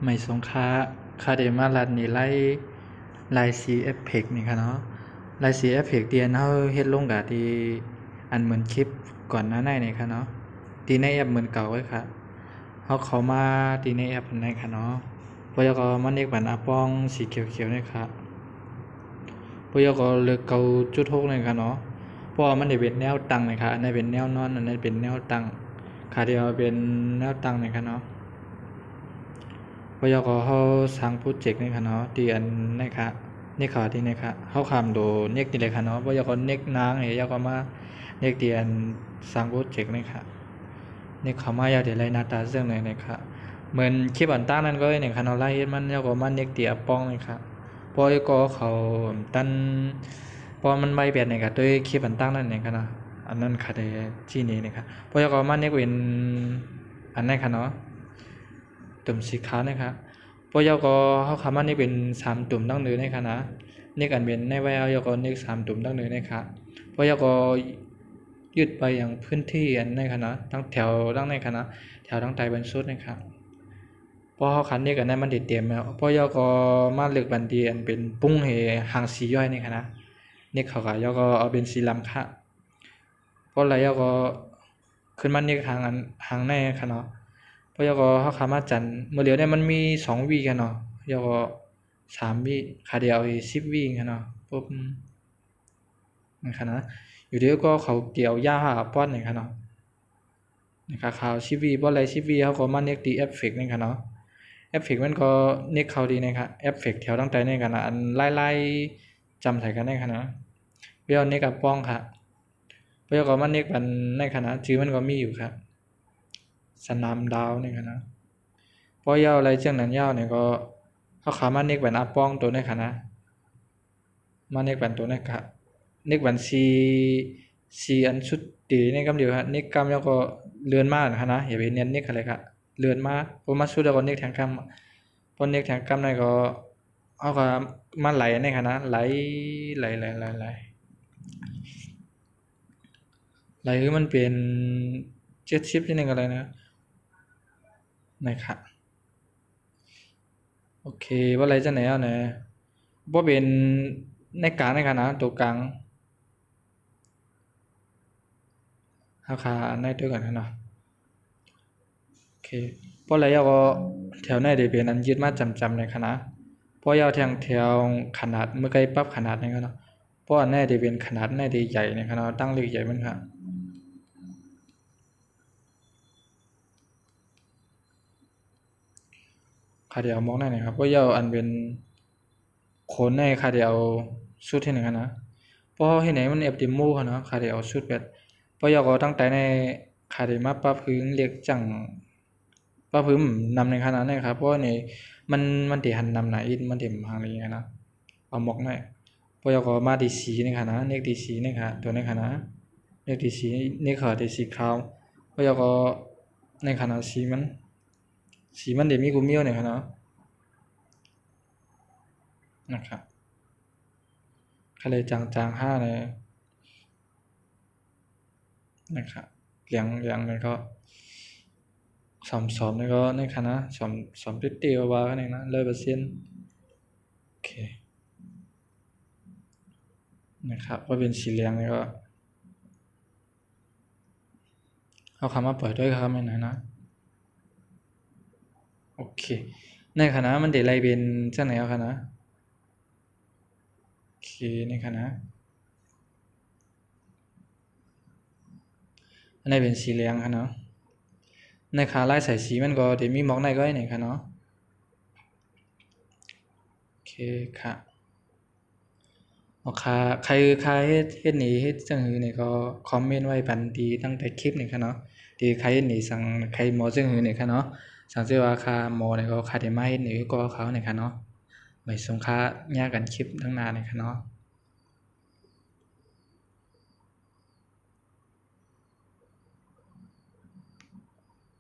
ไม่สงค้าคาเดมารัดนี่ไล่สีเอฟเฟกต์นี่ค่ะเนาะไล่สีเอฟเฟกต์เดียนเฮาเฮ็ดลงกะที่อันเหมือนคลิปก่อนหน้าในนี่ค่ะเนาะที่ในแอปเหมือนเก่าไว้ค่ะเฮาเข้ามาที่ในแอปนั้นค่ะเนาะพอยก็มันเอกบันอาปองสีเขียวๆนี่ค่ะพอยก็เลือกเกาจุด6นี่ค่ะเนาะเพราะว่ามันได้เป็นแนวตั้งนี่ค่ะอันนี้เป็นแนวนอนอันนี้เป็นแนวตั้งค่ะเดียวเป็นแนวตั้งนี่ค่ะเนาะพยกเฮาสร้างโปรเจกต์นี่ค่ะเนาะที่อันนี้ค่ะนี่ค่ะที่นี่ค่ะเฮาค้ำโดเน็กนี่เลยค่ะเนาะพยกเน็กนางนี่ยกมาเน็กที่อันสร้างโปรเจกต์นี่ค่ะนี่เข้ามายาวที่ไรหน้าตาเรื่องนี่ค่ะเหมือนคลิปอันตั้งนั้นก็นี่ค่ะเนาะไล่เฮ็ดมันยกมาเน็กที่ป้องนี่ค่ะพอยก็เขาตันพอมันใบแบบนี่ค่ะด้วยคลิปอันตั้งนั้นนี่ค่ะเนาะอันนั้นค่ะได้ที่นี่นี่ค่ะพอยก็มาเน็กเป็นอันนั้นค่ะเนาะตุ่มสีขาวนะครับพอยก็เฮาคำว่านี่เป็น3ตุ่มตั้งเนือในค่ะนะนี่กันเป็นในไว้เอายก็นี่3ตุ่มตั้งเนือนะครับพอยก็ยืดไปอย่างพื้นที่อันในค่ะนะทั้งแถวทั้งในค่ะนะแถวทั้งใต้บนสุดนะครับพอเฮาคันนี่กันนั้นมันได้เตรียมแล้วพอยก็มาเลือกบันดีอันเป็นปุ้งให้หางสีย่อยนี่ค่ะนะนี่เขาก็ยก็เอาเป็นสีลำค่ะพอแล้วก็ขึ้นมานี่หางอันหางในค่ะเนาะพอยก็เฮาคำว่าจันมื้อเหลียวเนี่ยมันมี2วีกันเนาะยก็3วีค่าเดียวอี10วีกันเนาะปุ๊บนั่นค่ะนะอยู่เดียวก็เขาเกี่ยวยาป้อนนี่ค่ะเนาะนี่ค่ะข่าว10วีบ่ไร10วีเฮาก็มาเน็กที่เอฟเฟกต์นี่ค่ะเนาะเอฟเฟกต์มันก็เน็กเข้าดีนะครับเอฟเฟกต์แถวตั้งแต่นี่กันนะอันไล่ๆจำใส่กันได้ค่ะนะเปียวเน็กกับป้องค่ะเปียวก็มาเน็กกันในคณะชื่อมันก็มีอยู่ครับสนามดาวนี่ค่ะนะพอยาวอะไรเจ้านั้นยาวเนี่ยก็เฮาขามาเน็กบันอาป้องตัวในค่ะนะมาเน็กบันตัวในค่ะเน็กบันซีอันสุดตีในกำเดียวครับเน็กกำแล้วก็เลื่อนมาค่ะนะอย่าไปเน้นเน็กอะไรค่ะเลื่อนมาพอมาสุดแล้วก็เน็กแทงกำพอเน็กแทงกำในก็เฮาก็มาไหลในค่ะนะไหลคือมันเป็น70ที่นึงอะไรนะนะครับโอเคว่าอะไรจังไหนเอาแหน่บ่เป็นในกลางในค่ะนะตัวกลางราคาในด้วยกันเนาะโอเคพอแล้วก็แถวในได้เป็นอันยึดมาจำในคณะพอยาวแถวขนาดเมื่อไกลปรับขนาดนี้ก็เนาะเพราะอันไหนได้เป็นขนาดไหนได้ใหญ่ในคณะตั้งเลขใหญ่มันค่ะค่าเดียวมองได้นะครับเพราะยาวอันเป็นโคนในค่าเดียวสุดที่1นะเพราะเฮ็ดให้มันออปติมัลเนาะค่าเดียวสุดแบบเพราะยาวก็ตั้งแต่ในค่าได้มาปรับพื้นเรียกจังปรับพื้นนำในขนาดนี้ครับเพราะนี่มันสิหันนำหน้าอินมันสิหางนี้นะเอามอกหน่อยเพราะยาวก็มาที่สีนี่ค่ะนะเลขที่สีนี่ค่ะตัวนี้ค่ะนะเลขที่สีนี่ค่ะที่สีขาวเพราะยาวก็ในขนาดสีมันได้มีกุมเมียวนี่ค่ะเนาะนะครับก็เลยจางๆ5เลยนะครับเหลืองนี่ก็สอมนี่ก็ในคณะสอมติดๆว่าๆนี่นะ100%โอเคนะครับว่าเป็นสีเหลืองนี่ก็เอาคำมาเปิดด้วยครับไม่นะโอเคในคณะมันได้ไล่เป็นจังไหนเอาคณะโอเคในคณะอันนี้เป็นสีเหลืองค่ะเนาะในขาลายสายสีมันก็ได้มีหมอกในก็ได้นี่ค่ะเนาะโอเคค่ะค่ะใครเฮ็ดนี่เฮ็ดจังหือนี่ก็คอมเมนต์ไว้ปันดีตั้งแต่คลิปนี่ค่ะเนาะที่ใครเฮ็ดนี่สั่งใครหมอจังหือนี่ค่ะเนาะสั่งสิว่าค่าหมอนี่ก็ค่าได้มาเฮ็ดนี่ก็เขานี่ค่ะเนาะไว้ส่งค่ายากกันคลิปข้างหน้านี่ค่ะเนาะ